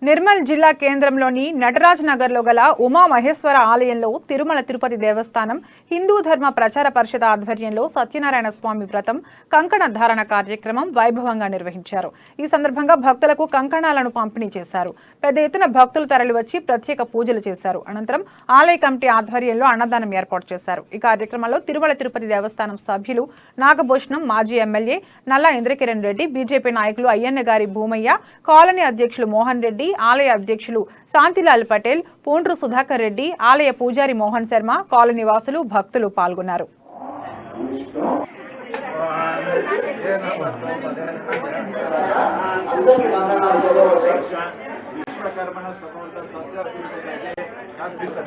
నిర్మల్ జిల్లా కేంద్రంలోని నటరాజ్ నగర్లో గల ఉమా మహేశ్వర ఆలయంలో తిరుమల తిరుపతి దేవస్థానం హిందూ ధర్మ ప్రచార పరిషత్ ఆధ్వర్యంలో సత్యనారాయణ స్వామి వ్రతం కంకణ ధారణ కార్యక్రమం వైభవంగా నిర్వహించారు. ఈ సందర్భంగా భక్తులకు కంకణాలను పంపిణీ చేశారు. పెద్ద ఎత్తున భక్తులు తరలివచ్చి ప్రత్యేక పూజలు చేశారు. అనంతరం ఆలయ కమిటీ ఆధ్వర్యంలో అన్నదానం ఏర్పాటు చేశారు. ఈ కార్యక్రమంలో తిరుమల తిరుపతి దేవస్థానం సభ్యులు నాగభూషణం, మాజీ ఎమ్మెల్యే నల్లా ఇంద్రకిరణ్ రెడ్డి, బీజేపీ నాయకులు అయ్యన్నగారి భూమయ్య, కాలనీ అధ్యక్షులు మోహన్ రెడ్డి, ఆలయ అధ్యక్షులు శాంతిలాల్ పటేల్, పూండ్రు సుధాకర్ రెడ్డి, ఆలయ పూజారి మోహన్ శర్మ, కాలనీ వాసులు, భక్తులు పాల్గొన్నారు. अक्षर